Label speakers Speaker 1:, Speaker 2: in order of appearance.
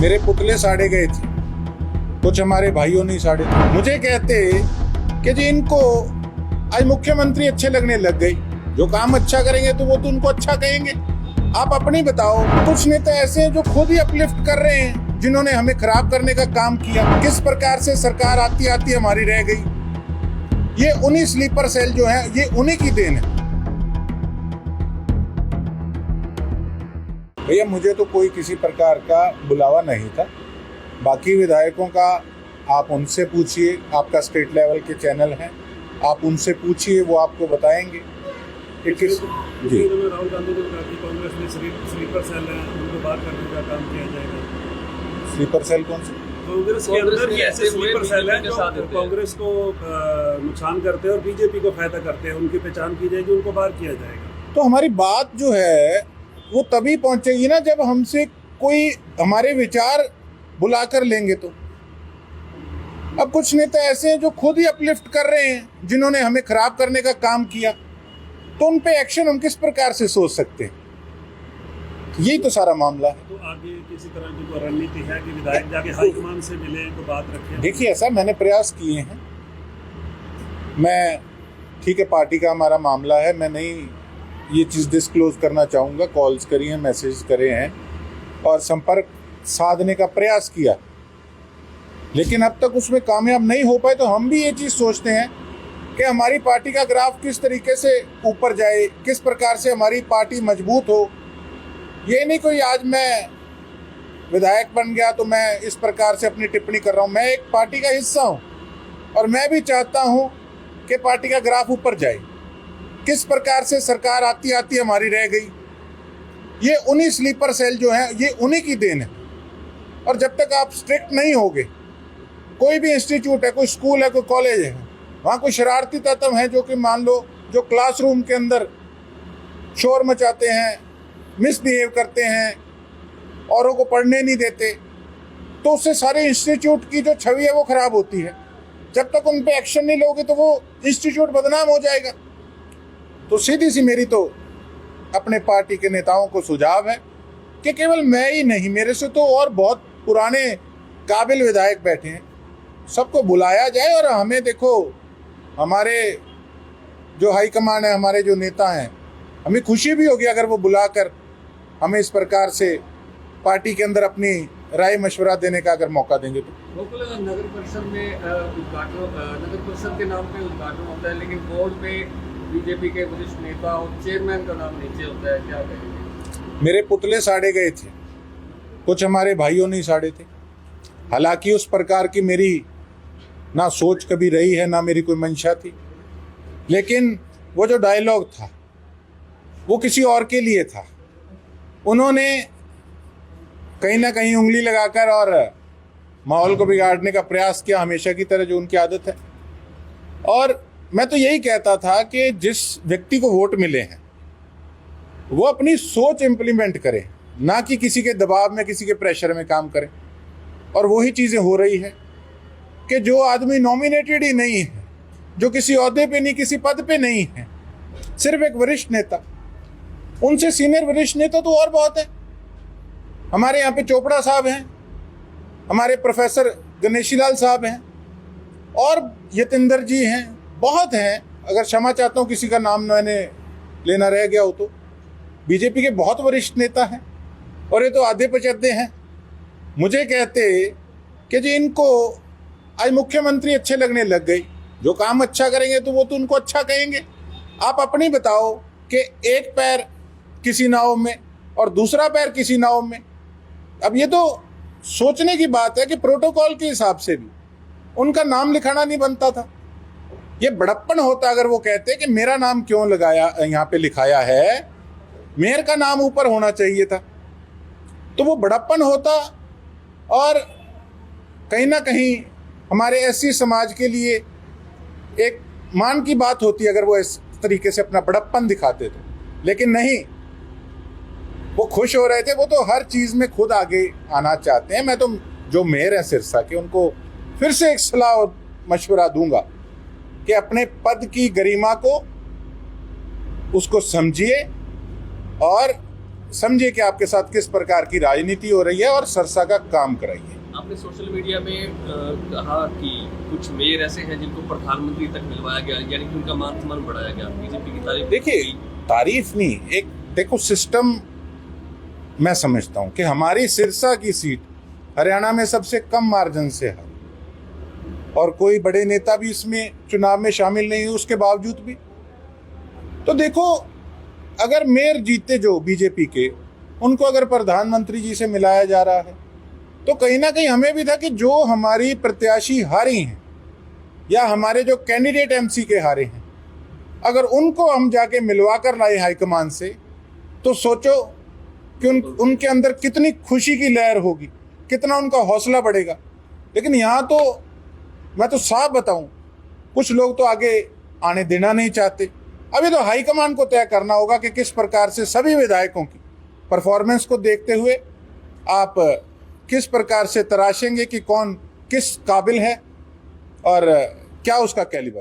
Speaker 1: मेरे पुतले साड़े गए थे, कुछ हमारे भाइयों ने साड़े थे। मुझे कहते कि जी इनको आज मुख्यमंत्री अच्छे लगने लग गई, जो काम अच्छा करेंगे तो वो तो उनको अच्छा कहेंगे। आप अपनी बताओ, कुछ नेता ऐसे हैं जो खुद ही अपलिफ्ट कर रहे हैं, जिन्होंने हमें खराब करने का काम किया। किस प्रकार से सरकार आती आती हमारी रह गई। ये उन्हीं स्लीपर सेल जो है, ये उन्हीं की देन है। भैया मुझे तो कोई किसी प्रकार का बुलावा नहीं था। बाकी विधायकों का आप उनसे पूछिए, आपका स्टेट लेवल के चैनल हैं, आप उनसे पूछिए, वो आपको बताएंगे कि किस। जी,
Speaker 2: राहुल गांधी ने कहा कि कांग्रेस में स्लीपर सेल है, उनको बाहर करने का काम किया जाएगा।
Speaker 1: स्लीपर सेल कौन से?
Speaker 2: कांग्रेस के अंदर ऐसे स्लीपर सेल है जो कांग्रेस को नुकसान करते हैं और बीजेपी को फायदा करते हैं, उनकी पहचान की जाएगी, उनको बाहर किया जाएगा।
Speaker 1: तो हमारी बात जो है वो तभी पहुंचेगी ना जब हमसे कोई हमारे विचार बुलाकर लेंगे। तो अब कुछ नेता ऐसे हैं जो खुद ही अपलिफ्ट कर रहे हैं, जिन्होंने हमें खराब करने का काम किया, तो उन पे एक्शन हम किस प्रकार से सोच सकते हैं? यही तो सारा मामला है।
Speaker 2: तो आगे किसी तरह की कोई रणनीति है कि विधायक जाके हाईकमान से मिले, तो बात रखें?
Speaker 1: देखिए, ऐसा मैंने प्रयास किए हैं। मैं ठीक है, पार्टी का हमारा मामला है, मैं नहीं ये चीज़ डिस्क्लोज करना चाहूँगा। कॉल्स करी हैं, मैसेज करे हैं और संपर्क साधने का प्रयास किया, लेकिन अब तक उसमें कामयाब नहीं हो पाए। तो हम भी ये चीज़ सोचते हैं कि हमारी पार्टी का ग्राफ किस तरीके से ऊपर जाए, किस प्रकार से हमारी पार्टी मजबूत हो। ये नहीं कोई आज मैं विधायक बन गया तो मैं इस प्रकार से अपनी टिप्पणी कर रहा हूँ। मैं एक पार्टी का हिस्सा हूँ और मैं भी चाहता हूँ कि पार्टी का ग्राफ ऊपर जाए। किस प्रकार से सरकार आती आती हमारी रह गई, ये उन्हीं स्लीपर सेल जो हैं, ये उन्हीं की देन है। और जब तक आप स्ट्रिक्ट नहीं होगे, कोई भी इंस्टीट्यूट है, कोई स्कूल है, कोई कॉलेज है, वहाँ कोई शरारती तत्व हैं जो कि मान लो जो क्लासरूम के अंदर शोर मचाते हैं, मिसबिहेव करते हैं, औरों को पढ़ने नहीं देते, तो उससे सारे इंस्टीट्यूट की जो छवि है वो खराब होती है। जब तक उन पे एक्शन नहीं लोगे तो वो इंस्टीट्यूट बदनाम हो जाएगा। तो सीधी सी मेरी तो अपने पार्टी के नेताओं को सुझाव है कि केवल मैं ही नहीं, मेरे से तो और बहुत पुराने काबिल विधायक बैठे हैं, सबको बुलाया जाए। और हमें देखो, हमारे जो हाईकमान है, हमारे जो नेता हैं, हमें खुशी भी होगी अगर वो बुलाकर हमें इस प्रकार से पार्टी के अंदर अपनी राय मशवरा देने का अगर मौका देंगे। तो
Speaker 3: नगर परिषद में नगर परिषद के नाम पे उद्घाटन होता है, लेकिन बोर्ड पे बीजेपी के वरिष्ठ नेता और चेयरमैन का नाम नीचे होता है, क्या कहेंगे?
Speaker 1: मेरे पुतले साड़े गए थे, कुछ हमारे भाइयों ने साड़े थे। हालांकि उस प्रकार की मेरी ना सोच कभी रही है, ना मेरी कोई मंशा थी, लेकिन वो जो डायलॉग था वो किसी और के लिए था। उन्होंने कहीं ना कहीं उंगली लगाकर और माहौल को बिगाड़ने का प्रयास किया, हमेशा की तरह जो उनकी आदत है। और मैं तो यही कहता था कि जिस व्यक्ति को वोट मिले हैं वो अपनी सोच इंप्लीमेंट करे, ना कि किसी के दबाव में, किसी के प्रेशर में काम करे। और वही चीज़ें हो रही है कि जो आदमी नॉमिनेटेड ही नहीं है, जो किसी ओहदे पे नहीं, किसी पद पे नहीं है, सिर्फ एक वरिष्ठ नेता, उनसे सीनियर वरिष्ठ नेता तो और बहुत है। हमारे यहाँ पे चोपड़ा साहब हैं, हमारे प्रोफेसर गणेशी लाल साहब हैं, और यतेंद्र जी हैं, बहुत हैं। अगर क्षमा चाहता हूँ किसी का नाम मैंने लेना रह गया हो तो। बीजेपी के बहुत वरिष्ठ नेता हैं और ये तो आधे पचद्दे हैं। मुझे कहते कि जी इनको आज मुख्यमंत्री अच्छे लगने लग गई, जो काम अच्छा करेंगे तो वो तो उनको अच्छा कहेंगे। आप अपनी बताओ कि एक पैर किसी नाव में और दूसरा पैर किसी नाव में। अब ये तो सोचने की बात है कि प्रोटोकॉल के हिसाब से भी उनका नाम लिखाना नहीं बनता था। ये बड़प्पन होता अगर वो कहते कि मेरा नाम क्यों लगाया, यहाँ पे लिखाया है, मेयर का नाम ऊपर होना चाहिए था, तो वो बड़प्पन होता। और कहीं ना कहीं हमारे एससी समाज के लिए एक मान की बात होती अगर वो इस तरीके से अपना बड़प्पन दिखाते तो। लेकिन नहीं, वो खुश हो रहे थे, वो तो हर चीज़ में खुद आगे आना चाहते हैं। मैं तो जो मेयर हैं सिरसा के, उनको फिर से एक सलाह और मशवरा दूंगा कि अपने पद की गरिमा को, उसको समझिए और समझिए कि आपके साथ किस प्रकार की राजनीति हो रही है और सरसा का काम कराइए।
Speaker 4: आपने सोशल मीडिया में कहा कि कुछ मेयर ऐसे हैं जिनको प्रधानमंत्री तक मिलवाया गया, यानी कि उनका मान सम्मान बढ़ाया गया, बीजेपी की तारीफ।
Speaker 1: देखिए, तारीफ नहीं, एक देखो सिस्टम मैं समझता हूं कि हमारी सिरसा की सीट हरियाणा में सबसे कम मार्जिन से है और कोई बड़े नेता भी इसमें चुनाव में शामिल नहीं है, उसके बावजूद भी तो देखो, अगर मेयर जीते जो बीजेपी के, उनको अगर प्रधानमंत्री जी से मिलाया जा रहा है तो कहीं ना कहीं हमें भी था कि जो हमारी प्रत्याशी हारी हैं या हमारे जो कैंडिडेट एमसी के हारे हैं, अगर उनको हम जाके मिलवा कर लाए हाईकमान से, तो सोचो कि उनके अंदर कितनी खुशी की लहर होगी, कितना उनका हौसला बढ़ेगा। लेकिन यहाँ तो मैं तो साफ बताऊं, कुछ लोग तो आगे आने देना नहीं चाहते। अभी तो हाईकमान को तय करना होगा कि किस प्रकार से सभी विधायकों की परफॉर्मेंस को देखते हुए आप किस प्रकार से तराशेंगे कि कौन किस काबिल है और क्या उसका कैलिबर है।